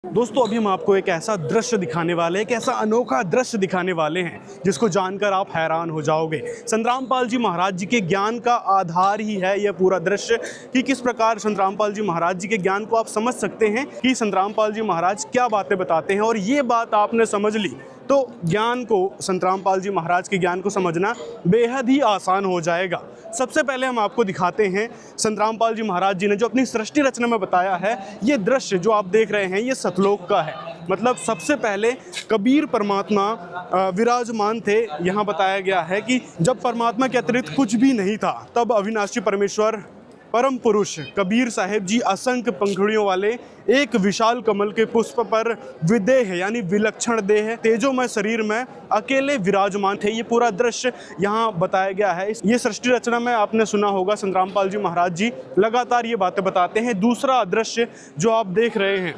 दोस्तों अभी हम आपको एक ऐसा दृश्य दिखाने वाले हैं, एक ऐसा अनोखा दृश्य दिखाने वाले हैं जिसको जानकर आप हैरान हो जाओगे। संतरामपाल जी महाराज जी के ज्ञान का आधार ही है यह पूरा दृश्य कि किस प्रकार संतरामपाल जी महाराज जी के ज्ञान को आप समझ सकते हैं कि संतरामपाल जी महाराज क्या बातें बताते हैं। और ये बात आपने समझ ली तो ज्ञान को, संतरामपाल जी महाराज के ज्ञान को समझना बेहद ही आसान हो जाएगा। सबसे पहले हम आपको दिखाते हैं संतरामपाल जी महाराज जी ने जो अपनी सृष्टि रचना में बताया है। ये दृश्य जो आप देख रहे हैं ये सतलोक का है। मतलब सबसे पहले कबीर परमात्मा विराजमान थे। यहाँ बताया गया है कि जब परमात्मा के अतिरिक्त कुछ भी नहीं था तब अविनाशी परमेश्वर परम पुरुष कबीर साहिब जी असंख्य पंखुड़ियों वाले एक विशाल कमल के पुष्प पर विदेह यानी विलक्षण देह तेजोमय शरीर में अकेले विराजमान थे। ये पूरा दृश्य यहाँ बताया गया है। ये सृष्टि रचना में आपने सुना होगा संतरामपाल जी महाराज जी लगातार ये बातें बताते हैं। दूसरा दृश्य जो आप देख रहे हैं,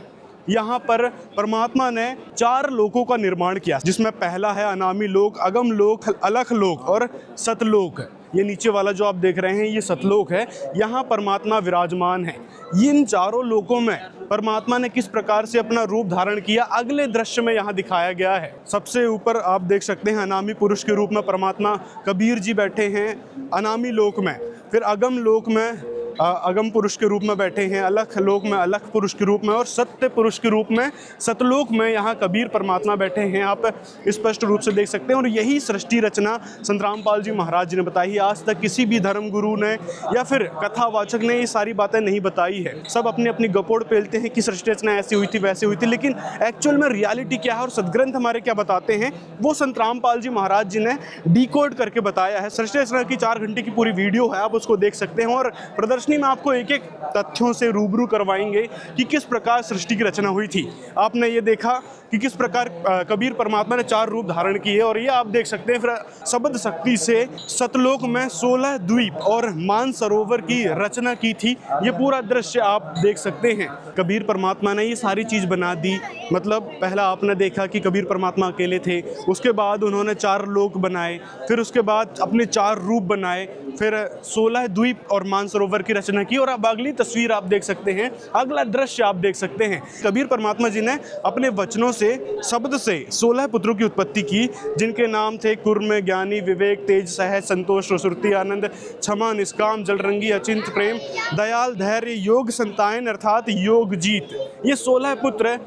यहाँ पर परमात्मा ने 4 लोकों का निर्माण किया, जिसमें पहला है अनामी लोक, अगम लोक, अलख लोक और सतलोक। ये नीचे वाला जो आप देख रहे हैं ये सतलोक है। यहाँ परमात्मा विराजमान है। इन चारों लोकों में परमात्मा ने किस प्रकार से अपना रूप धारण किया अगले दृश्य में यहाँ दिखाया गया है। सबसे ऊपर आप देख सकते हैं अनामी पुरुष के रूप में परमात्मा कबीर जी बैठे हैं अनामी लोक में। फिर अगम लोक में अगम पुरुष के रूप में बैठे हैं, अलख लोक में अलख पुरुष के रूप में, और सत्य पुरुष के रूप में सतलोक में यहाँ कबीर परमात्मा बैठे हैं। आप स्पष्ट रूप से देख सकते हैं। और यही सृष्टि रचना संतरामपाल जी महाराज जी ने बताई। आज तक किसी भी धर्म गुरु ने या फिर कथावाचक ने ये सारी बातें नहीं बताई है। सब अपनी अपनी गपोड़ पेलते हैं कि सृष्टि रचना ऐसी हुई थी वैसी हुई थी, लेकिन एक्चुअल में रियलिटी क्या है और सदग्रंथ हमारे क्या बताते हैं वो संतरामपाल जी महाराज जी ने डिकोड करके बताया है। सृष्टि रचना की 4 घंटे की पूरी वीडियो है, आप उसको देख सकते हैं। और प्रदर्शनी में आपको एक एक तथ्यों से रूबरू करवाएंगे कि किस प्रकार सृष्टि की रचना हुई थी। आपने ये देखा कि किस प्रकार कबीर परमात्मा ने 4 रूप धारण किए, और ये आप देख सकते हैं। फिर शब्द शक्ति से सतलोक में 16 द्वीप और मान सरोवर की रचना की थी। ये पूरा दृश्य आप देख सकते हैं। कबीर परमात्मा ने ये सारी चीज बना दी। मतलब पहला आपने देखा कि कबीर परमात्मा अकेले थे, उसके बाद उन्होंने 4 लोक बनाए, फिर उसके बाद अपने 4 रूप बनाए, फिर 16 द्वीप और मानसरोवर की रचना की। और अब अगली तस्वीर आप देख सकते हैं, अगला दृश्य आप देख सकते हैं। कबीर परमात्मा जी ने अपने वचनों से, शब्द से 16 पुत्रों की उत्पत्ति की, जिनके नाम थे कुर्म, ज्ञानी, विवेक, तेज, सहज, संतोष, सुरति, आनंद, क्षमा, निष्काम, जलरंगी, अचिंत, प्रेम, दयाल, धैर्य, योग, संतायन अर्थात योग जीत। ये 16 पुत्र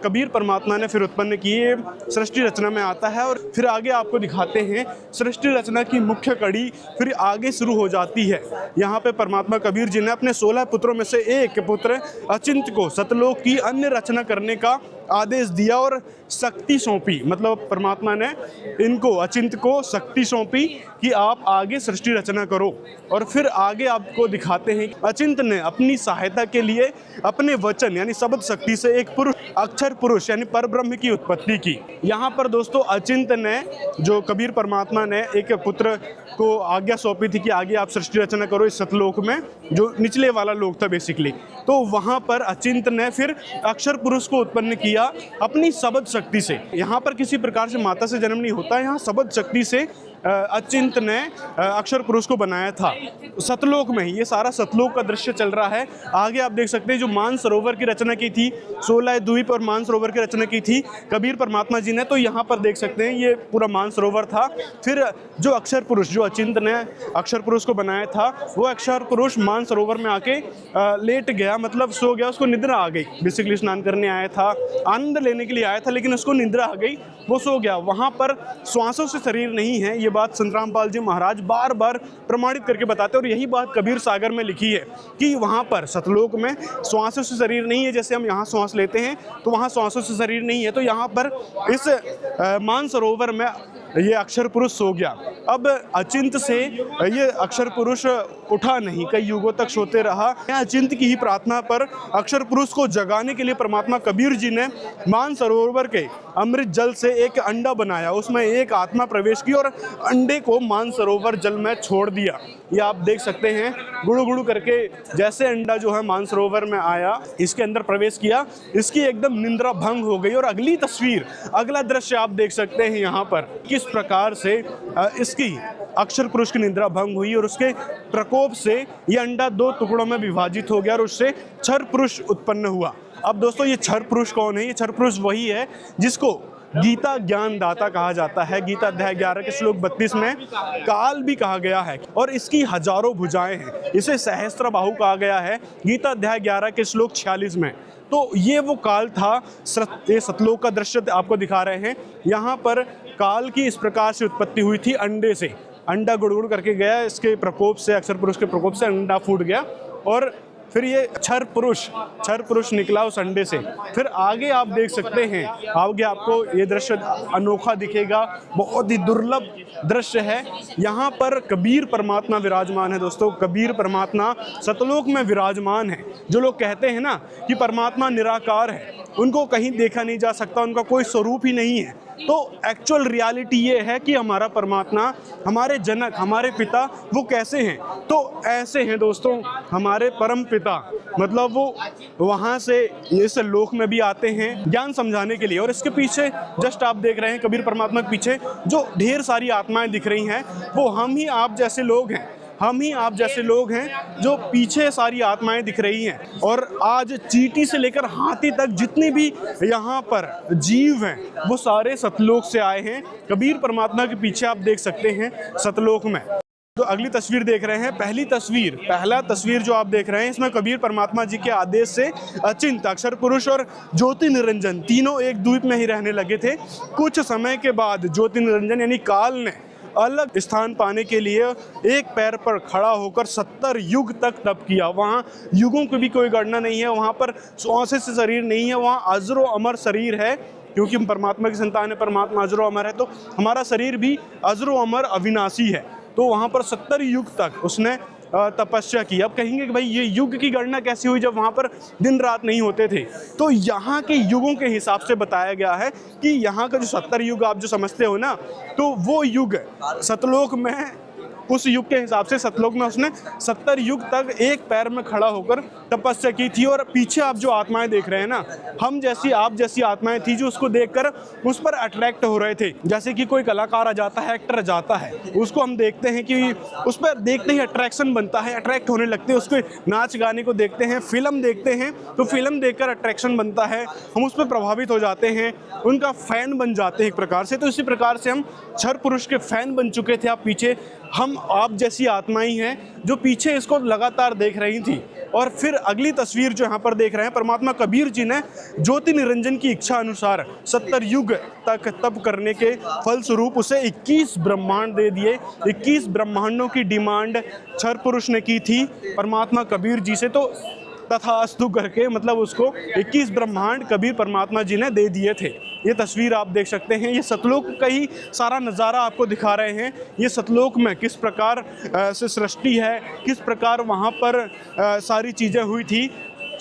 कबीर परमात्मा ने फिर उत्पन्न किए। सृष्टि रचना में आता है। और फिर आगे आपको दिखाते हैं सृष्टि रचना की मुख्य कड़ी फिर आगे शुरू हो जाती है। यहाँ पे परमात्मा कबीर जी ने अपने 16 पुत्रों में से एक पुत्र अचिंत को सतलोक की अन्य रचना करने का आदेश दिया और शक्ति सौंपी। मतलब परमात्मा ने इनको, अचिंत को, शक्ति सौंपी कि आप आगे सृष्टि रचना करो। और फिर आगे आपको दिखाते हैं अचिंत ने अपनी सहायता के लिए अपने वचन यानी शब्द शक्ति से एक पुरुष, अक्षर पुरुष यानी परब्रह्म की उत्पत्ति की। यहाँ पर दोस्तों अचिंत ने, जो कबीर परमात्मा ने एक पुत्र को आज्ञा सौंपी थी कि आगे आप सृष्टि रचना करो इस सतलोक में, जो निचले वाला लोक था बेसिकली, तो वहाँ पर अचिंत ने फिर अक्षर पुरुष को उत्पन्न किया अपनी शब्द शक्ति से। यहाँ पर किसी प्रकार से माता से जन्म नहीं होता, यहाँ शब्द शक्ति से अचिंत ने अक्षर पुरुष को बनाया था सतलोक में ही। ये सारा सतलोक का दृश्य चल रहा है। आगे आप देख सकते हैं जो मान सरोवर की रचना की थी, 16 द्वीप और मान सरोवर की रचना की थी कबीर परमात्मा जी ने, तो यहाँ पर देख सकते हैं ये पूरा मान सरोवर था। फिर जो अक्षर पुरुष, जो अचिंत ने अक्षर पुरुष को बनाया था, वो अक्षर पुरुष मान सरोवर में आके लेट गया, मतलब सो गया, उसको निद्रा आ गई। बेसिकली स्नान करने आया था, आनंद लेने के लिए आया था, लेकिन उसको निद्रा आ गई, वो सो गया। वहाँ पर श्वासों से शरीर नहीं है, ये बात संतरामपाल जी महाराज बार बार प्रमाणित करके बताते हैं। और यही बात कबीर सागर में लिखी है कि वहाँ पर सतलोक में श्वासों से शरीर नहीं है। जैसे हम यहाँ श्वास लेते हैं तो वहाँ श्वासों से शरीर नहीं है, तो यहाँ पर इस मान सरोवर में ये अक्षर पुरुष सो गया। अब अचिंत से ये अक्षर पुरुष उठा नहीं, कई युगों तक सोते रहा। अचिंत की ही प्रार्थना पर अक्षर पुरुष को जगाने के लिए परमात्मा कबीर जी ने मान सरोवर के अमृत जल से एक अंडा बनाया, उसमें एक आत्मा प्रवेश की और अंडे को मान सरोवर जल में छोड़ दिया। ये आप देख सकते हैं गुड़ू गुड़ू करके जैसे अंडा जो है मान सरोवर में आया, इसके अंदर प्रवेश किया, इसकी एकदम निंद्रा भंग हो गई। और अगली तस्वीर, अगला दृश्य आप देख सकते हैं यहाँ पर किस प्रकार से इसकी अक्षर पुरुष की निंद्रा भंग हुई और उसके प्रकोप से यह अंडा 2 टुकड़ों में विभाजित हो गया और उससे क्षर पुरुष उत्पन्न हुआ। अब दोस्तों ये क्षर पुरुष कौन है? ये क्षर पुरुष वही है जिसको गीता ज्ञान दाता कहा जाता है। गीता अध्याय 11 के श्लोक 32 में काल भी कहा गया है और इसकी हजारों भुजाएं हैं। इसे सहस्त्र बाहु कहा गया है गीता अध्याय 11 के श्लोक 46 में। तो ये वो काल था। ये सतलोक का दृश्य आपको दिखा रहे हैं। यहाँ पर काल की इस प्रकार से उत्पत्ति हुई थी अंडे से। अंडा गुड़गुड़ करके गया, इसके प्रकोप से, अक्षर पुरुष के प्रकोप से अंडा फूट गया और फिर ये क्षर पुरुष निकला उस अंडे से। फिर आगे आप देख सकते हैं, आगे आपको ये दृश्य अनोखा दिखेगा, बहुत ही दुर्लभ दृश्य है। यहाँ पर कबीर परमात्मा विराजमान है दोस्तों। कबीर परमात्मा सतलोक में विराजमान है। जो लोग कहते हैं ना कि परमात्मा निराकार है, उनको कहीं देखा नहीं जा सकता, उनका कोई स्वरूप ही नहीं है, तो एक्चुअल रियलिटी ये है कि हमारा परमात्मा, हमारे जनक, हमारे पिता वो कैसे हैं? तो ऐसे हैं दोस्तों हमारे परम पिता। मतलब वो वहाँ से इस लोक में भी आते हैं ज्ञान समझाने के लिए। और इसके पीछे जस्ट आप देख रहे हैं कबीर परमात्मा के पीछे जो ढेर सारी आत्माएं दिख रही हैं, वो हम ही आप जैसे लोग हैं। हम ही आप जैसे लोग हैं जो पीछे सारी आत्माएं दिख रही हैं। और आज चींटी से लेकर हाथी तक जितने भी यहाँ पर जीव हैं वो सारे सतलोक से आए हैं। कबीर परमात्मा के पीछे आप देख सकते हैं सतलोक में। तो अगली तस्वीर देख रहे हैं। पहला तस्वीर जो आप देख रहे हैं, इसमें कबीर परमात्मा जी के आदेश से अचिंत, अक्षर पुरुष और ज्योति निरंजन तीनों एक द्वीप में ही रहने लगे थे। कुछ समय के बाद ज्योति निरंजन यानी काल ने अलग स्थान पाने के लिए एक पैर पर खड़ा होकर 70 युग तक तप किया। वहाँ युगों की भी कोई गणना नहीं है, वहाँ पर श्वास से शरीर नहीं है, वहाँ अजरो अमर शरीर है। क्योंकि हम परमात्मा की संतान है, परमात्मा अजरो अमर है, तो हमारा शरीर भी अजरो अमर अविनाशी है। तो वहाँ पर 70 युग तक उसने तपस्या की। अब कहेंगे कि भाई ये युग की गणना कैसी हुई जब वहाँ पर दिन रात नहीं होते थे? तो यहाँ के युगों के हिसाब से बताया गया है कि यहाँ का जो 70 युग आप जो समझते हो ना, तो वो युग सतलोक में, उस युग के हिसाब से सतलोक में उसने 70 युग तक एक पैर में खड़ा होकर तपस्या की थी। और पीछे आप जो आत्माएं देख रहे हैं ना, हम जैसी आप जैसी आत्माएं थी जो उसको देखकर उस पर अट्रैक्ट हो रहे थे। जैसे कि कोई कलाकार आ जाता है, एक्टर आ जाता है, उसको हम देखते हैं कि उस पर देखते ही अट्रैक्शन बनता है, अट्रैक्ट होने लगते हैं। उसके नाच गाने को देखते हैं, फिल्म देखते हैं तो फिल्म देखकर अट्रैक्शन बनता है, हम उस पर प्रभावित हो जाते हैं, उनका फैन बन जाते हैं एक प्रकार से। तो इसी प्रकार से हम क्षर पुरुष के फैन बन चुके थे। आप पीछे हम आप जैसी आत्माएं हैं जो पीछे इसको लगातार देख रही थी। और फिर अगली तस्वीर जो यहाँ पर देख रहे हैं, परमात्मा कबीर जी ने ज्योति निरंजन की इच्छा अनुसार 70 युग तक तप करने के फलस्वरूप उसे 21 ब्रह्मांड दे दिए। 21 ब्रह्मांडों की डिमांड क्षर पुरुष ने की थी परमात्मा कबीर जी से, तो तथास्तु करके मतलब उसको 21 ब्रह्मांड कबीर परमात्मा जी ने दे दिए थे। ये तस्वीर आप देख सकते हैं। ये सतलोक का ही सारा नज़ारा आपको दिखा रहे हैं। ये सतलोक में किस प्रकार से सृष्टि है, किस प्रकार वहाँ पर सारी चीज़ें हुई थी।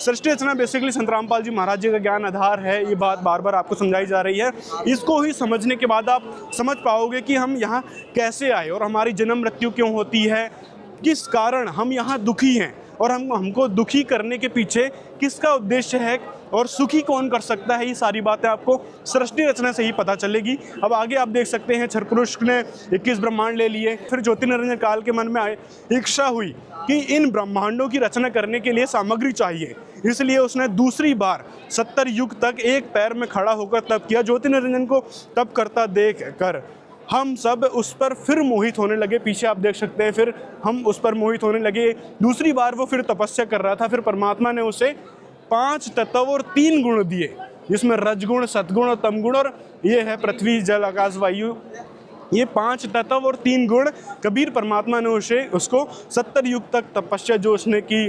सृष्टि रचना बेसिकली संत रामपाल जी महाराज जी का ज्ञान आधार है। ये बात बार बार आपको समझाई जा रही है। इसको ही समझने के बाद आप समझ पाओगे कि हम यहाँ कैसे आए और हमारी जन्म मृत्यु क्यों होती है, किस कारण हम यहाँ दुखी हैं और हमको दुखी करने के पीछे किसका उद्देश्य है और सुखी कौन कर सकता है। ये सारी बातें आपको सृष्टि रचना से ही पता चलेगी। अब आगे आप देख सकते हैं क्षर पुरुष ने 21 ब्रह्मांड ले लिए। फिर ज्योति निरंजन काल के मन में इच्छा हुई कि इन ब्रह्मांडों की रचना करने के लिए सामग्री चाहिए, इसलिए उसने दूसरी बार 70 युग तक एक पैर में खड़ा होकर तप किया। ज्योति निरंजन को तप करता देख कर हम सब उस पर फिर मोहित होने लगे। पीछे आप देख सकते हैं, फिर हम उस पर मोहित होने लगे। दूसरी बार वो फिर तपस्या कर रहा था। फिर परमात्मा ने उसे 5 तत्व और 3 गुण दिए, जिसमें रजगुण, सतगुण और तमगुण, और ये है पृथ्वी जल आकाश वायु। ये 5 तत्व और 3 गुण कबीर परमात्मा ने उसको 70 युग तक तपस्या जो उसने की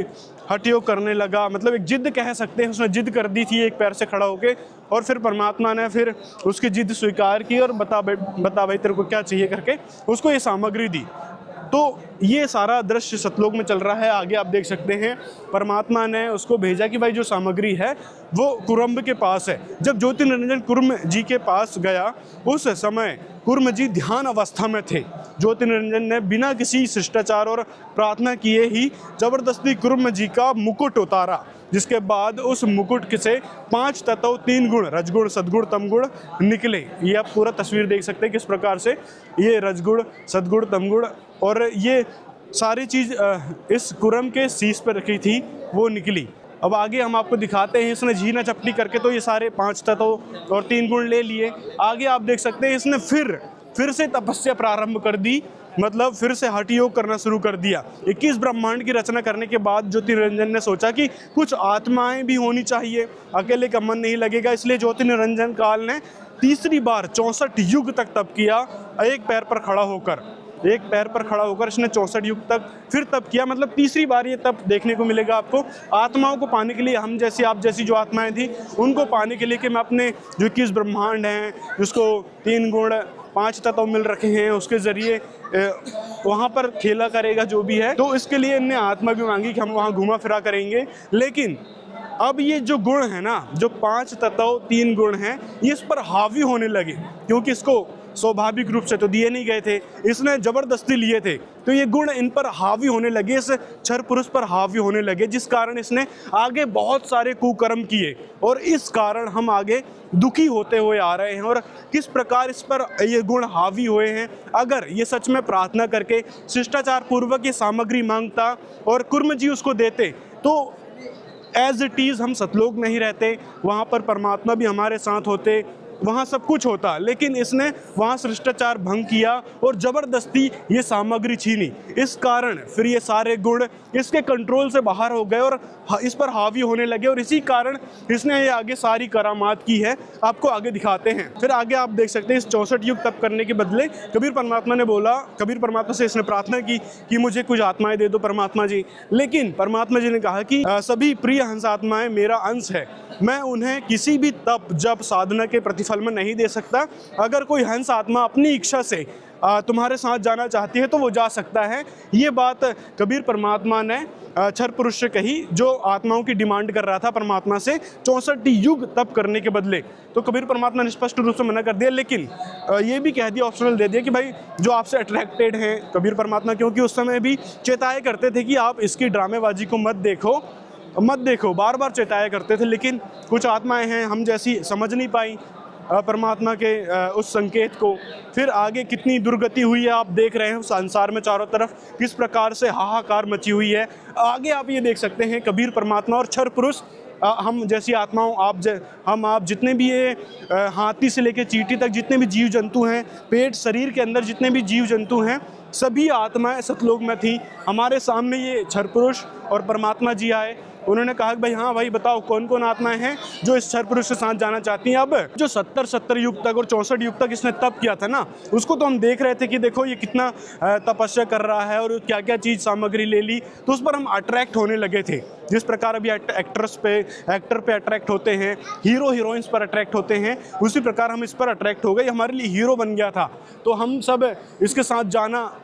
हटियो करने लगा। मतलब एक जिद कह सकते हैं, उसने जिद कर दी थी एक पैर से खड़ा होके। और फिर परमात्मा ने फिर उसकी जिद स्वीकार की और बता भाई तेरे को क्या चाहिए करके उसको ये सामग्री दी। तो ये सारा दृश्य सतलोक में चल रहा है। आगे आप देख सकते हैं परमात्मा ने उसको भेजा कि भाई जो सामग्री है वो कुरम्ब के पास है। जब ज्योति निरंजन कुर्म जी के पास गया, उस समय कुर्म जी ध्यान अवस्था में थे। ज्योति निरंजन ने बिना किसी शिष्टाचार और प्रार्थना किए ही जबरदस्ती कुर्म जी का मुकुट उतारा, जिसके बाद उस मुकुट से 5 तत्व 3 गुण रजगुण, सद्गुण, तमगुण निकले। ये आप पूरा तस्वीर देख सकते हैं किस प्रकार से ये रजगुण, सद्गुण, तमगुण और ये सारी चीज़ इस कुरम के शीश पर रखी थी वो निकली। अब आगे हम आपको दिखाते हैं, इसने झीना चपटी करके तो ये सारे 5 तत्व और 3 गुण ले लिए। आगे आप देख सकते हैं इसने फिर से तपस्या प्रारंभ कर दी, मतलब फिर से हठ योग करना शुरू कर दिया। 21 ब्रह्मांड की रचना करने के बाद ज्योतिर्निरंजन ने सोचा कि कुछ आत्माएं भी होनी चाहिए, अकेले का मन नहीं लगेगा, इसलिए ज्योतिर्निरंजन काल ने तीसरी बार 64 युग तक तप किया। एक पैर पर खड़ा होकर इसने 64 युग तक फिर तप किया, मतलब तीसरी बार ये तप देखने को मिलेगा आपको। आत्माओं को पाने के लिए, हम जैसी आप जैसी जो आत्माएं थी उनको पाने के लिए कि मैं अपने जो 21 ब्रह्मांड हैं, जिसको 3 गुण 5 तत्व मिल रखे हैं, उसके ज़रिए वहाँ पर खेला करेगा जो भी है। तो इसके लिए इनने आत्मा भी मांगी कि हम वहाँ घूमा फिरा करेंगे। लेकिन अब ये जो गुण है ना, जो 5 तत्व 3 गुण हैं, ये इस पर हावी होने लगे, क्योंकि इसको स्वाभाविक रूप से तो दिए नहीं गए थे, इसने ज़बरदस्ती लिए थे। तो ये गुण इन पर हावी होने लगे, इस क्षर पुरुष पर हावी होने लगे, जिस कारण इसने आगे बहुत सारे कुकर्म किए और इस कारण हम आगे दुखी होते हुए आ रहे हैं। और किस प्रकार इस पर ये गुण हावी हुए हैं, अगर ये सच में प्रार्थना करके शिष्टाचार पूर्वक ये सामग्री मांगता और कुर्म जी उसको देते, तो एज इट इज़ हम सतलोक नहीं रहते, वहाँ पर परमात्मा भी हमारे साथ होते, वहाँ सब कुछ होता। लेकिन इसने वहाँ शिष्टाचार भंग किया और ज़बरदस्ती ये सामग्री छीनी, इस कारण फिर ये सारे गुण इसके कंट्रोल से बाहर हो गए और इस पर हावी होने लगे, और इसी कारण इसने ये आगे सारी करामात की है। आपको आगे दिखाते हैं। फिर आगे आप देख सकते हैं, इस 64 युग तप करने के बदले कबीर परमात्मा ने बोला, कबीर परमात्मा से इसने प्रार्थना की कि मुझे कुछ आत्माएं दे दो परमात्मा जी। लेकिन परमात्मा जी ने कहा कि सभी प्रिय हंस आत्माएं मेरा अंश है, मैं उन्हें किसी भी तप जप साधना के प्रतिफल में नहीं दे सकता। अगर कोई हंस आत्मा अपनी इच्छा से तुम्हारे साथ जाना चाहती है तो वो जा सकता है। ये बात कबीर परमात्मा ने क्षर पुरुष से कही, जो आत्माओं की डिमांड कर रहा था परमात्मा से 64 युग तप करने के बदले। तो कबीर परमात्मा ने स्पष्ट रूप से मना कर दिया, लेकिन ये भी कह दिया, ऑप्शनल दे दिया कि भाई जो आपसे अट्रैक्टेड हैं कबीर परमात्मा, क्योंकि उस समय भी चेताए करते थे कि आप इसकी ड्रामेबाजी को मत देखो, बार बार चेताया करते थे। लेकिन कुछ आत्माएं हैं हम जैसी समझ नहीं पाई परमात्मा के उस संकेत को। फिर आगे कितनी दुर्गति हुई है आप देख रहे हैं, संसार में चारों तरफ किस प्रकार से हाहाकार मची हुई है। आगे आप ये देख सकते हैं, कबीर परमात्मा और क्षर पुरुष, हम जैसी आत्माओं, आप जितने भी ये हाथी से लेकर चींटी तक जितने भी जीव जंतु हैं, पेट शरीर के अंदर जितने भी जीव जंतु हैं, सभी आत्माएं सतलोक में थी। हमारे सामने ये क्षर पुरुष और परमात्मा जी आए, उन्होंने कहा कि भाई हाँ भाई बताओ कौन कौन आत्माएं हैं जो इस क्षर पुरुष के साथ जाना चाहती हैं। अब जो 70 युग तक और 64 युग तक इसने तप किया था ना, उसको तो हम देख रहे थे कि देखो ये कितना तपस्या कर रहा है और क्या क्या चीज़ सामग्री ले ली, तो उस पर हम अट्रैक्ट होने लगे थे। जिस प्रकार अभी एक्टर पे अट्रैक्ट होते हैं, हीरो हीरोइंस पर अट्रैक्ट होते हैं, उसी प्रकार हम इस पर अट्रैक्ट हो गए। हमारे लिए हीरो बन गया था, तो हम सब इसके साथ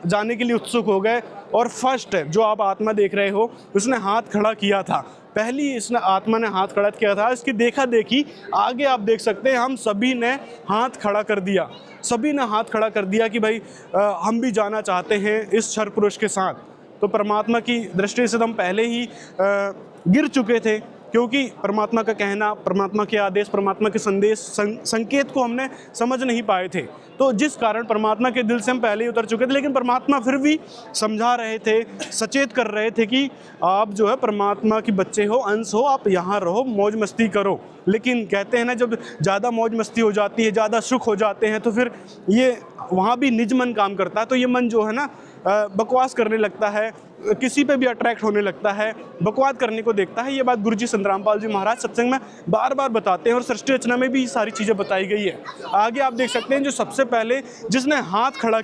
जाने के लिए उत्सुक हो गए। और फर्स्ट जो आप आत्मा देख रहे हो, उसने हाथ खड़ा किया था, पहली इसने आत्मा ने हाथ खड़ा किया था। इसकी देखा देखी आगे आप देख सकते हैं, हम सभी ने हाथ खड़ा कर दिया, कि भाई हम भी जाना चाहते हैं इस क्षर पुरुष के साथ। तो परमात्मा की दृष्टि से हम पहले ही गिर चुके थे, क्योंकि परमात्मा का कहना, परमात्मा के आदेश, परमात्मा के संदेश, संकेत को हमने समझ नहीं पाए थे। तो जिस कारण परमात्मा के दिल से हम पहले ही उतर चुके थे। लेकिन परमात्मा फिर भी समझा रहे थे, सचेत कर रहे थे कि आप जो है परमात्मा के बच्चे हो, अंश हो, आप यहाँ रहो, मौज मस्ती करो। लेकिन कहते हैं ना, जब ज़्यादा मौज मस्ती हो जाती है, ज़्यादा सुख हो जाते हैं, तो फिर ये वहाँ भी निज मन काम करता है। तो ये मन जो है ना बकवास करने लगता है, किसी पे भी अट्रैक्ट होने लगता है, बकवास करने को देखता है। ये बात गुरुजी संत रामपाल जी महाराज सत्संग में बार बार बताते हैं और सृष्टि रचना में भी ये सारी चीज़ें बताई गई है। आगे आप देख सकते हैं, जो सबसे पहले जिसने हाथ खड़ा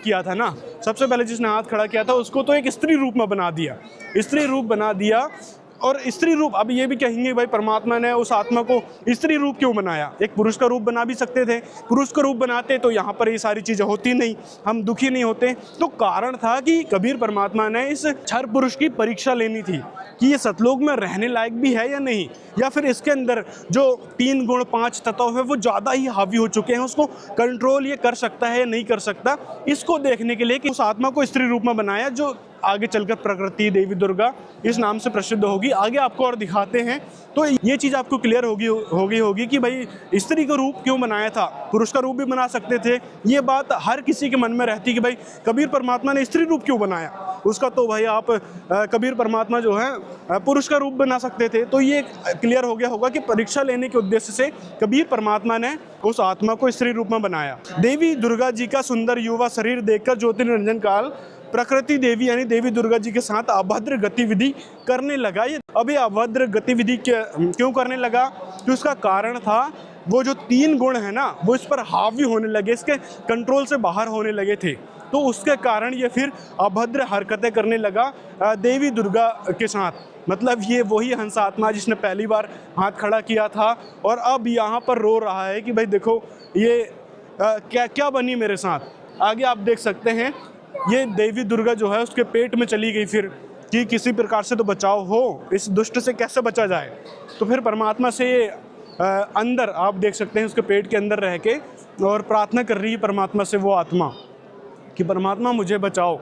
किया था उसको तो एक स्त्री रूप में बना दिया, और स्त्री रूप, अब ये भी कहेंगे भाई परमात्मा ने उस आत्मा को स्त्री रूप क्यों बनाया, एक पुरुष का रूप बना भी सकते थे। पुरुष का रूप बनाते तो यहाँ पर ये सारी चीज़ें होती नहीं, हम दुखी नहीं होते। तो कारण था कि कबीर परमात्मा ने इस क्षर पुरुष की परीक्षा लेनी थी कि ये सतलोक में रहने लायक भी है या नहीं, या फिर इसके अंदर जो 3 गुण 5 तत्व है वो ज़्यादा ही हावी हो चुके हैं, उसको कंट्रोल ये कर सकता है या नहीं कर सकता। इसको देखने के लिए कि उस आत्मा को स्त्री रूप में बनाया, जो आगे चलकर प्रकृति देवी दुर्गा इस नाम से प्रसिद्ध होगी। आगे आपको और दिखाते हैं तो ये चीज़ आपको क्लियर होगी कि भाई स्त्री का रूप क्यों बनाया था, पुरुष का रूप भी बना सकते थे। ये बात हर किसी के मन में रहती कि भाई कबीर परमात्मा ने स्त्री रूप क्यों बनाया, उसका तो भाई आप कबीर परमात्मा जो है पुरुष का रूप बना सकते थे। तो ये क्लियर हो गया होगा कि परीक्षा लेने के उद्देश्य से कबीर परमात्मा ने उस आत्मा को स्त्री रूप में बनाया। देवी दुर्गा जी का सुंदर युवा शरीर देखकर ज्योतिर्निरंजन काल प्रकृति देवी यानी देवी दुर्गा जी के साथ अभद्र गतिविधि करने लगा। ये अभी अभद्र गतिविधि क्यों करने लगा, तो उसका कारण था वो जो 3 गुण है ना वो इस पर हावी होने लगे, इसके कंट्रोल से बाहर होने लगे थे। तो उसके कारण ये फिर अभद्र हरकतें करने लगा देवी दुर्गा के साथ। मतलब ये वही हंस आत्मा जिसने पहली बार हाथ खड़ा किया था और अब यहाँ पर रो रहा है कि भाई देखो ये क्या क्या बनी मेरे साथ। आगे आप देख सकते हैं ये देवी दुर्गा जो है उसके पेट में चली गई फिर कि किसी प्रकार से तो बचाव हो, इस दुष्ट से कैसे बचा जाए। तो फिर परमात्मा से अंदर आप देख सकते हैं उसके पेट के अंदर रह के और प्रार्थना कर रही है परमात्मा से वो आत्मा कि परमात्मा मुझे बचाओ।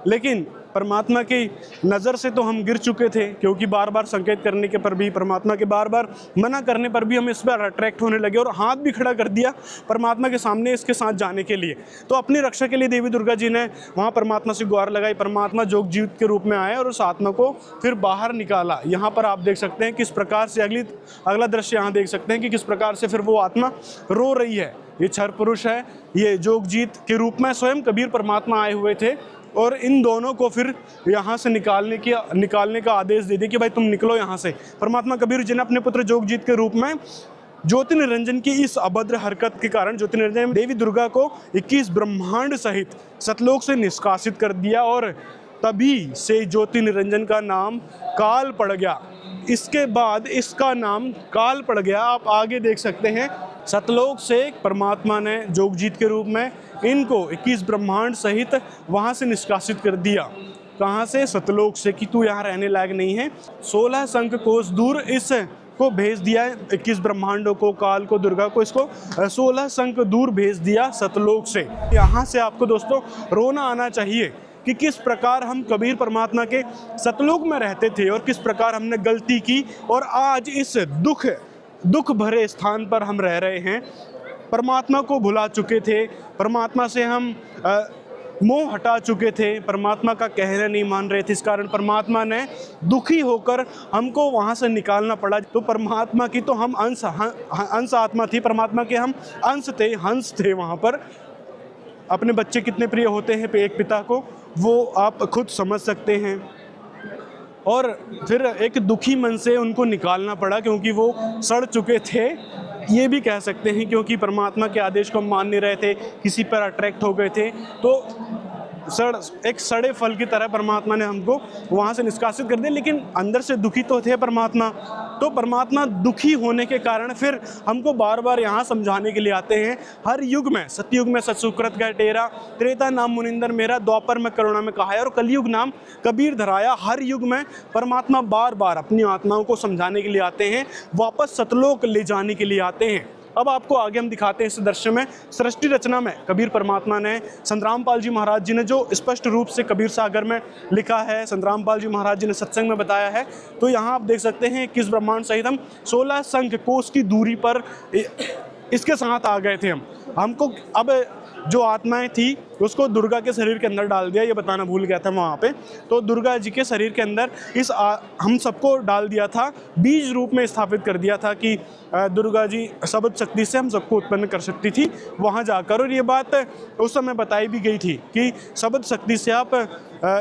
लेकिन परमात्मा की नज़र से तो हम गिर चुके थे, क्योंकि बार बार संकेत करने के पर भी, परमात्मा के बार बार मना करने पर भी हम इस पर अट्रैक्ट होने लगे और हाथ भी खड़ा कर दिया परमात्मा के सामने इसके साथ जाने के लिए। तो अपनी रक्षा के लिए देवी दुर्गा जी ने वहाँ परमात्मा से गुहार लगाई। परमात्मा जोग जीवित के रूप में आए और उस आत्मा को फिर बाहर निकाला। यहाँ पर आप देख सकते हैं किस प्रकार से अगला दृश्य यहाँ देख सकते हैं कि किस प्रकार से फिर वो आत्मा रो रही है। ये क्षर पुरुष है, ये जोगजीत के रूप में स्वयं कबीर परमात्मा आए हुए थे और इन दोनों को फिर यहाँ से निकालने का आदेश दे दिया कि भाई तुम निकलो यहाँ से। परमात्मा कबीर जी ने अपने पुत्र जोगजीत के रूप में ज्योतिर्निरंजन की इस अभद्र हरकत के कारण ज्योतिर्निरंजन देवी दुर्गा को 21 ब्रह्मांड सहित सतलोक से निष्कासित कर दिया और तभी से ज्योतिर्निरंजन का नाम काल पड़ गया। इसके बाद इसका नाम काल पड़ गया। आप आगे देख सकते हैं सतलोक से परमात्मा ने जोगजीत के रूप में इनको 21 ब्रह्मांड सहित वहाँ से निष्कासित कर दिया। कहाँ से? सतलोक से, कि तू यहाँ रहने लायक नहीं है। 16 संख कोस दूर इस को भेज दिया है, 21 ब्रह्मांडों को, काल को, दुर्गा को, इसको 16 संख दूर भेज दिया सतलोक से। यहाँ से आपको दोस्तों रोना आना चाहिए कि किस प्रकार हम कबीर परमात्मा के सतलोक में रहते थे और किस प्रकार हमने गलती की और आज इस दुख भरे स्थान पर हम रह रहे हैं। परमात्मा को भुला चुके थे, परमात्मा से हम मोह हटा चुके थे, परमात्मा का कहना नहीं मान रहे थे। इस कारण परमात्मा ने दुखी होकर हमको वहाँ से निकालना पड़ा। तो परमात्मा की तो हम अंश आत्मा थी, परमात्मा के हम अंश थे, हंस थे। वहाँ पर अपने बच्चे कितने प्रिय होते हैं एक पिता को, वो आप खुद समझ सकते हैं। और फिर एक दुखी मन से उनको निकालना पड़ा क्योंकि वो सड़ चुके थे, ये भी कह सकते हैं, क्योंकि परमात्मा के आदेश को मान नहीं रहे थे, किसी पर अट्रैक्ट हो गए थे। तो एक सड़े फल की तरह परमात्मा ने हमको वहाँ से निष्कासित कर दिया। लेकिन अंदर से दुखी तो थे परमात्मा। तो परमात्मा दुखी होने के कारण फिर हमको बार बार यहाँ समझाने के लिए आते हैं। हर युग में, सतयुग में सत्सुकृत गए टेरा, त्रेता नाम मुनिंदर मेरा, द्वापर में करुणा में कहाया और कलयुग नाम कबीर धराया। हर युग में परमात्मा बार बार अपनी आत्माओं को समझाने के लिए आते हैं, वापस सतलोक ले जाने के लिए आते हैं। अब आपको आगे हम दिखाते हैं इस दृश्य में सृष्टि रचना में कबीर परमात्मा ने, संतरामपाल जी महाराज जी ने जो स्पष्ट रूप से कबीर सागर में लिखा है, संतरामपाल जी महाराज जी ने सत्संग में बताया है। तो यहाँ आप देख सकते हैं किस ब्रह्मांड सहित हम 16 संख कोस की दूरी पर इसके साथ आ गए थे। हमको अब जो आत्माएं थी उसको दुर्गा के शरीर के अंदर डाल दिया, ये बताना भूल गया था वहाँ पे। तो दुर्गा जी के शरीर के अंदर हम सबको डाल दिया था, बीज रूप में स्थापित कर दिया था कि दुर्गा जी शब्द शक्ति से हम सबको उत्पन्न कर सकती थी वहाँ जाकर। और ये बात उस समय बताई भी गई थी कि शब्द शक्ति से आप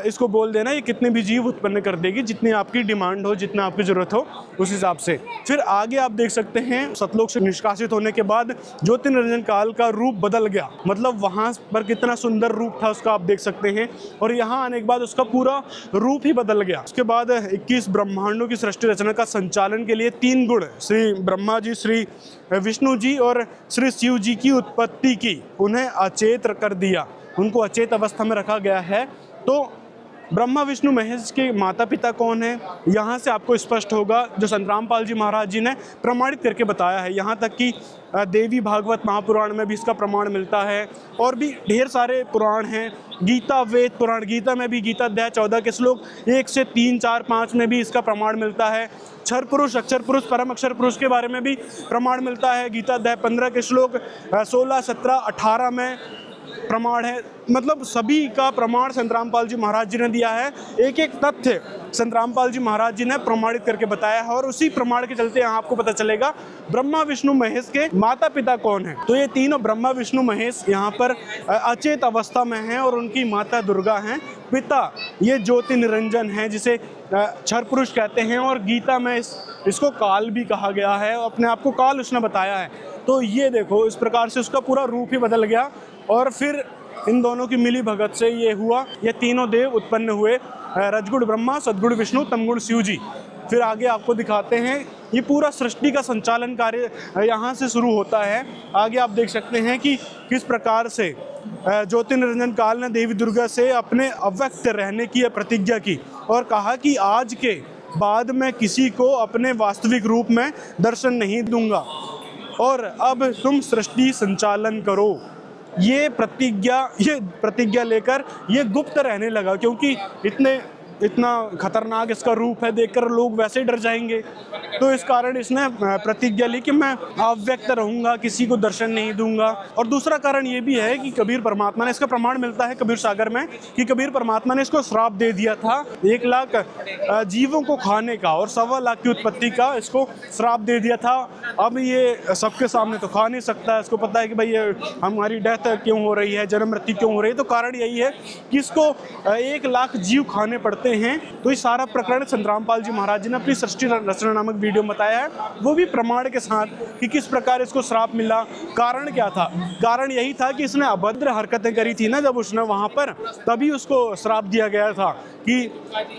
इसको बोल देना, ये कितने भी जीव उत्पन्न कर देगी, जितनी आपकी डिमांड हो, जितना आपकी ज़रूरत हो उस हिसाब से। फिर आगे आप देख सकते हैं सतलोक से निष्कासित होने के बाद ज्योतिर्निरंजन काल का रूप बदल गया। मतलब वहाँ पर कितना सुंदर रूप था उसका आप देख सकते हैं, और यहाँ आने के बाद उसका पूरा रूप ही बदल गया। उसके बाद 21 ब्रह्मांडों की सृष्टि रचना का संचालन के लिए 3 गुण श्री ब्रह्मा जी, श्री विष्णु जी और श्री शिव जी की उत्पत्ति की, उन्हें अचेत कर दिया, उनको अचेत अवस्था में रखा गया है। तो ब्रह्मा विष्णु महेश के माता पिता कौन है, यहाँ से आपको स्पष्ट होगा, जो संतराम पाल जी महाराज जी ने प्रमाणित करके बताया है। यहाँ तक कि देवी भागवत महापुराण में भी इसका प्रमाण मिलता है, और भी ढेर सारे पुराण हैं। गीता वेद पुराण, गीता में भी गीता अध्याय 14 के श्लोक 1 से 3, 4, 5 में भी इसका प्रमाण मिलता है। क्षर पुरुष, अक्षर पुरुष, परम अक्षर पुरुष के बारे में भी प्रमाण मिलता है। गीता अध्याय 15 के श्लोक 16, 17, 18 में प्रमाण है। मतलब सभी का प्रमाण संतराम पाल जी महाराज जी ने दिया है। एक एक तथ्य संतराम पाल जी महाराज जी ने प्रमाणित करके बताया है, और उसी प्रमाण के चलते यहाँ आपको पता चलेगा ब्रह्मा विष्णु महेश के माता पिता कौन है। तो ये तीनों ब्रह्मा विष्णु महेश यहाँ पर अचेत अवस्था में हैं, और उनकी माता दुर्गा हैं। पिता ये ज्योति निरंजन है, जिसे क्षर पुरुष कहते हैं, और गीता में इसको काल भी कहा गया है। अपने आप को काल उसने बताया है। तो ये देखो, इस प्रकार से उसका पूरा रूप ही बदल गया, और फिर इन दोनों की मिली भगत से ये हुआ, ये तीनों देव उत्पन्न हुए, रजगुण ब्रह्मा, सदगुण विष्णु, तमगुण शिव जी। फिर आगे आपको दिखाते हैं, ये पूरा सृष्टि का संचालन कार्य यहाँ से शुरू होता है। आगे आप देख सकते हैं कि किस प्रकार से ज्योति निरंजन काल ने देवी दुर्गा से अपने अव्यक्त रहने की प्रतिज्ञा की, और कहा कि आज के बाद मैं किसी को अपने वास्तविक रूप में दर्शन नहीं दूंगा, और अब तुम सृष्टि संचालन करो। ये प्रतिज्ञा लेकर ये गुप्त रहने लगा, क्योंकि इतना खतरनाक इसका रूप है, देखकर लोग वैसे ही डर जाएंगे। तो इस कारण इसने प्रतिज्ञा ली कि मैं अव्यक्त रहूंगा, किसी को दर्शन नहीं दूंगा। और दूसरा कारण ये भी है कि कबीर परमात्मा ने, इसका प्रमाण मिलता है कबीर सागर में, कि कबीर परमात्मा ने इसको श्राप दे दिया था 1 लाख जीवों को खाने का, और 1.25 लाख की उत्पत्ति का इसको श्राप दे दिया था। अब ये सबके सामने तो खा नहीं सकता, इसको पता है कि भाई हमारी डेथ क्यों हो रही है, जन्म मृत्यु क्यों हो रही है। तो कारण यही है कि इसको 1 लाख जीव खाने पड़ते हैं। तो ये सारा प्रकरण संतराम पाल जी महाराज जी ने अपनी सृष्टि रचना नामक वीडियो में बताया है, वो भी प्रमाण के साथ, कि किस प्रकार इसको श्राप मिला। कारण क्या था? कारण यही था कि इसने अभद्र हरकतें करी थी ना जब उसने वहां पर, तभी उसको श्राप दिया गया था कि,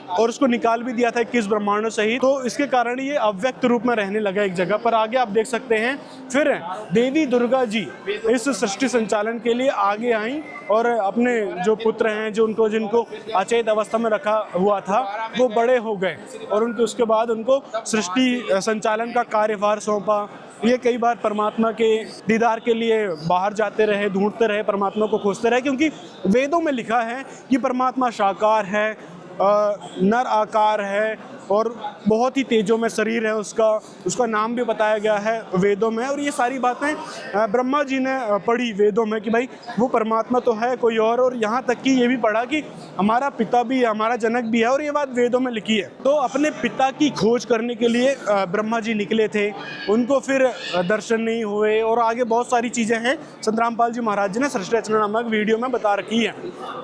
और उसको निकाल भी दिया था 21 ब्रह्मांडों सहित। तो इसके कारण ये अव्यक्त रूप में रहने लगा एक जगह पर। आगे आप देख सकते हैं, फिर देवी दुर्गा जी इस सृष्टि संचालन के लिए आगे आई, और अपने जो पुत्र हैं, जिनको अचेत अवस्था में रखा हुआ था, वो बड़े हो गए, और उसके बाद उनको सृष्टि संचालन का कार्यभार सौंपा। ये कई बार परमात्मा के दीदार के लिए बाहर जाते रहे, ढूंढते रहे, परमात्मा को खोजते रहे, क्योंकि वेदों में लिखा है कि परमात्मा साकार है, नर आकार है, और बहुत ही तेजों में शरीर है उसका नाम भी बताया गया है वेदों में। और ये सारी बातें ब्रह्मा जी ने पढ़ी वेदों में कि भाई वो परमात्मा तो है कोई और यहाँ तक कि ये भी पढ़ा कि हमारा पिता भी है, हमारा जनक भी है, और ये बात वेदों में लिखी है। तो अपने पिता की खोज करने के लिए ब्रह्मा जी निकले थे, उनको फिर दर्शन नहीं हुए, और आगे बहुत सारी चीज़ें हैं संतराम पाल जी महाराज जी ने सृष्टि रचना नामक वीडियो में बता रखी है।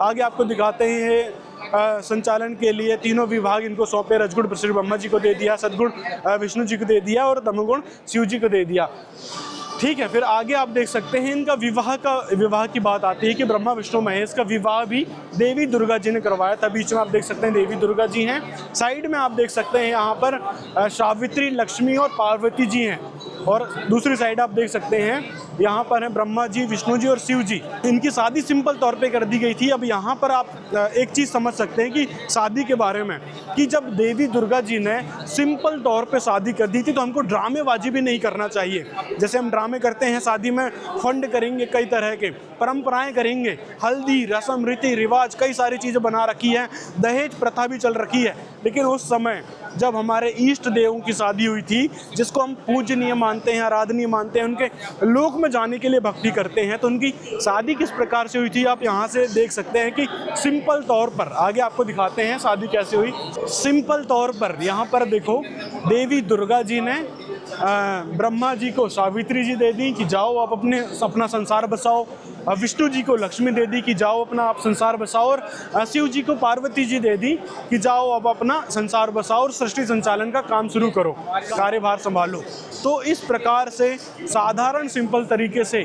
आगे आपको दिखाते हैं, संचालन के लिए तीनों विभाग इनको सौंपे। रजगुण श्री ब्रह्मा जी को दे दिया, सदगुण विष्णु जी को दे दिया, और तमगुण शिव जी को दे दिया। ठीक है, फिर आगे आप देख सकते हैं इनका विवाह की बात आती है कि ब्रह्मा विष्णु महेश का विवाह भी देवी दुर्गा जी ने करवाया था। बीच में आप देख सकते हैं देवी दुर्गा जी हैं, साइड में आप देख सकते हैं यहाँ पर सावित्री, लक्ष्मी और पार्वती जी हैं, और दूसरी साइड आप देख सकते हैं यहाँ पर हैं ब्रह्मा जी, विष्णु जी और शिव जी। इनकी शादी सिंपल तौर पे कर दी गई थी। अब यहाँ पर आप एक चीज़ समझ सकते हैं कि शादी के बारे में, कि जब देवी दुर्गा जी ने सिंपल तौर पे शादी कर दी थी, तो हमको ड्रामेबाजी भी नहीं करना चाहिए। जैसे हम ड्रामे करते हैं शादी में, फंड करेंगे, कई तरह के परंपराएं करेंगे, हल्दी, रस्म, रीति रिवाज, कई सारी चीज़ें बना रखी है, दहेज प्रथा भी चल रखी है। लेकिन उस समय जब हमारे इष्ट देवों की शादी हुई थी, जिसको हम पूजनीय मानते हैं, आराधनीय मानते हैं, उनके लोक में जाने के लिए भक्ति करते हैं, तो उनकी शादी किस प्रकार से हुई थी आप यहाँ से देख सकते हैं कि सिंपल तौर पर, आगे आपको दिखाते हैं शादी कैसे हुई। सिंपल तौर पर यहाँ पर देखो, देवी दुर्गा जी ने ब्रह्मा जी को सावित्री जी दे दी कि जाओ आप अपना संसार बसाओ, विष्णु जी को लक्ष्मी दे दी कि जाओ अपना आप संसार बसाओ, और शिव जी को पार्वती जी दे दी कि जाओ अब अपना संसार बसाओ और सृष्टि संचालन का काम शुरू करो, कार्यभार संभालो। तो इस प्रकार से साधारण सिंपल तरीके से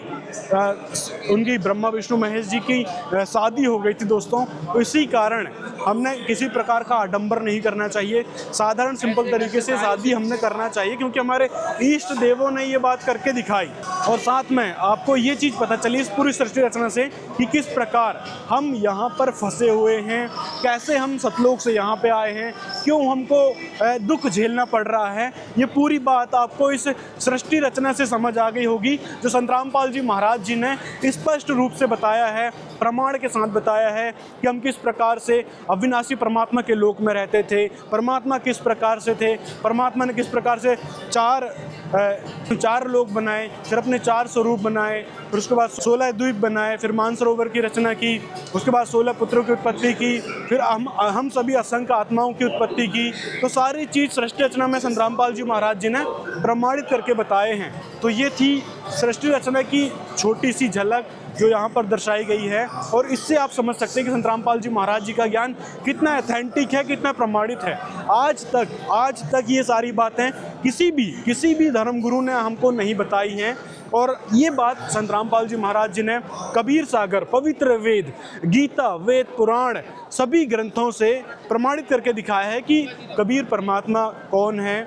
उनकी ब्रह्मा विष्णु महेश जी की शादी हो गई थी दोस्तों। तो इसी कारण हमने किसी प्रकार का आडंबर नहीं करना चाहिए, साधारण सिंपल तरीके से शादी हमने करना चाहिए, क्योंकि हमारे ईष्ट देवों ने ये बात करके दिखाई। और साथ में आपको ये चीज़ पता चली इस पूरी सृष्टि रचना से कि किस प्रकार हम यहाँ पर फंसे हुए हैं, कैसे हम सतलोक से यहाँ पे आए हैं, क्यों हमको दुख झेलना पड़ रहा है। ये पूरी बात आपको इस सृष्टि रचना से समझ आ गई होगी, जो संत रामपाल जी महाराज जी ने स्पष्ट रूप से बताया है, प्रमाण के साथ बताया है कि हम किस प्रकार से अविनाशी परमात्मा के लोक में रहते थे, परमात्मा किस प्रकार से थे, परमात्मा ने किस प्रकार से चार लोक बनाए, फिर अपने 4 स्वरूप बनाए, फिर उसके बाद 16 द्वीप बनाए, फिर मानसरोवर की रचना की, उसके बाद 16 पुत्रों की उत्पत्ति की, फिर हम सभी असंख्य आत्माओं की उत्पत्ति की। तो सारी चीज़ सृष्टि रचना में संत रामपाल जी महाराज जी ने प्रमाणित करके बताए हैं। तो ये थी सृष्टि रचना की छोटी सी झलक जो यहाँ पर दर्शाई गई है, और इससे आप समझ सकते हैं कि संत रामपाल जी महाराज जी का ज्ञान कितना ऑथेंटिक है, कितना प्रमाणित है। आज तक ये सारी बातें किसी भी धर्मगुरु ने हमको नहीं बताई हैं। और ये बात संत रामपाल जी महाराज जी ने कबीर सागर, पवित्र वेद, गीता, वेद पुराण सभी ग्रंथों से प्रमाणित करके दिखाया है कि कबीर परमात्मा कौन है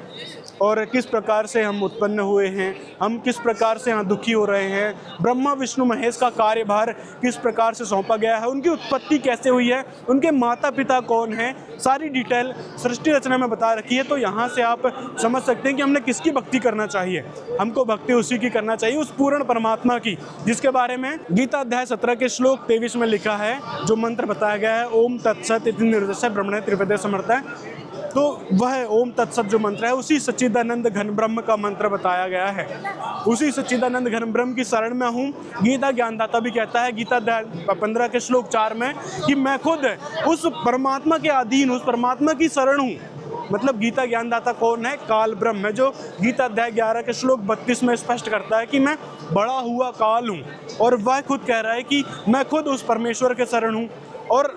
और किस प्रकार से हम उत्पन्न हुए हैं, हम किस प्रकार से यहाँ दुखी हो रहे हैं, ब्रह्मा विष्णु महेश का कार्यभार किस प्रकार से सौंपा गया है, उनकी उत्पत्ति कैसे हुई है, उनके माता पिता कौन हैं, सारी डिटेल सृष्टि रचना में बता रखी है। तो यहाँ से आप समझ सकते हैं कि हमने किसकी भक्ति करना चाहिए। हमको भक्ति उसी की करना चाहिए, उस पूर्ण परमात्मा की, जिसके बारे में गीता अध्याय 17 के श्लोक 23 में लिखा है, जो मंत्र बताया गया है, ओम तत्सत इति निर्देश ब्रह्मणे त्रिपदे समर्थ है। तो वह ओम तत्सत जो मंत्र है उसी सच्चिदानंद घन ब्रह्म का मंत्र बताया गया है। उसी सच्चिदानंद घन ब्रह्म की शरण में हूँ। गीता ज्ञानदाता भी कहता है गीता 15 के श्लोक 4 में कि मैं खुद उस परमात्मा के अधीन, उस परमात्मा की शरण हूँ। मतलब गीता ज्ञानदाता कौन है? काल ब्रह्म है, जो गीता अध्याय 11 के श्लोक 32 में स्पष्ट करता है कि मैं बड़ा हुआ काल हूँ। और वह खुद कह रहा है कि मैं खुद उस परमेश्वर के शरण हूँ। और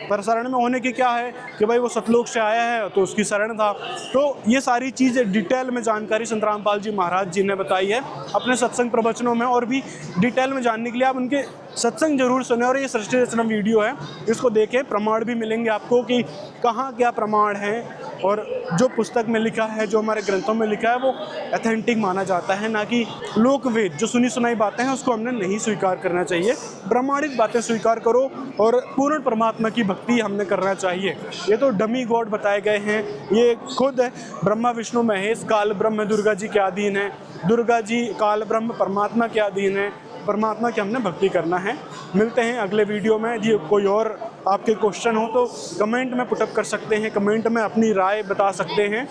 पर शरण में होने की क्या है कि भाई वो सतलोक से आया है तो उसकी शरण था। तो ये सारी चीज़ें डिटेल में जानकारी संत रामपाल जी महाराज जी ने बताई है अपने सत्संग प्रवचनों में, और भी डिटेल में जानने के लिए आप उनके सत्संग जरूर सुने। और ये सृष्टि रचना वीडियो है, इसको देखें, प्रमाण भी मिलेंगे आपको कि कहाँ क्या प्रमाण है, और जो पुस्तक में लिखा है, जो हमारे ग्रंथों में लिखा है, वो ऑथेंटिक माना जाता है, ना कि लोकवेद जो सुनी सुनाई बातें हैं उसको हमने नहीं स्वीकार करना चाहिए। प्रमाणित बातें स्वीकार करो और पूर्ण परमात्मा की भक्ति हमने करना चाहिए। ये तो डमी गॉड बताए गए हैं, ये खुद है ब्रह्मा विष्णु महेश काल ब्रह्म दुर्गा जी के अधीन है, दुर्गा जी काल ब्रह्म परमात्मा के अधीन है, परमात्मा की हमने भक्ति करना है। मिलते हैं अगले वीडियो में। यदि कोई और आपके क्वेश्चन हो तो कमेंट में पुटअप कर सकते हैं, कमेंट में अपनी राय बता सकते हैं।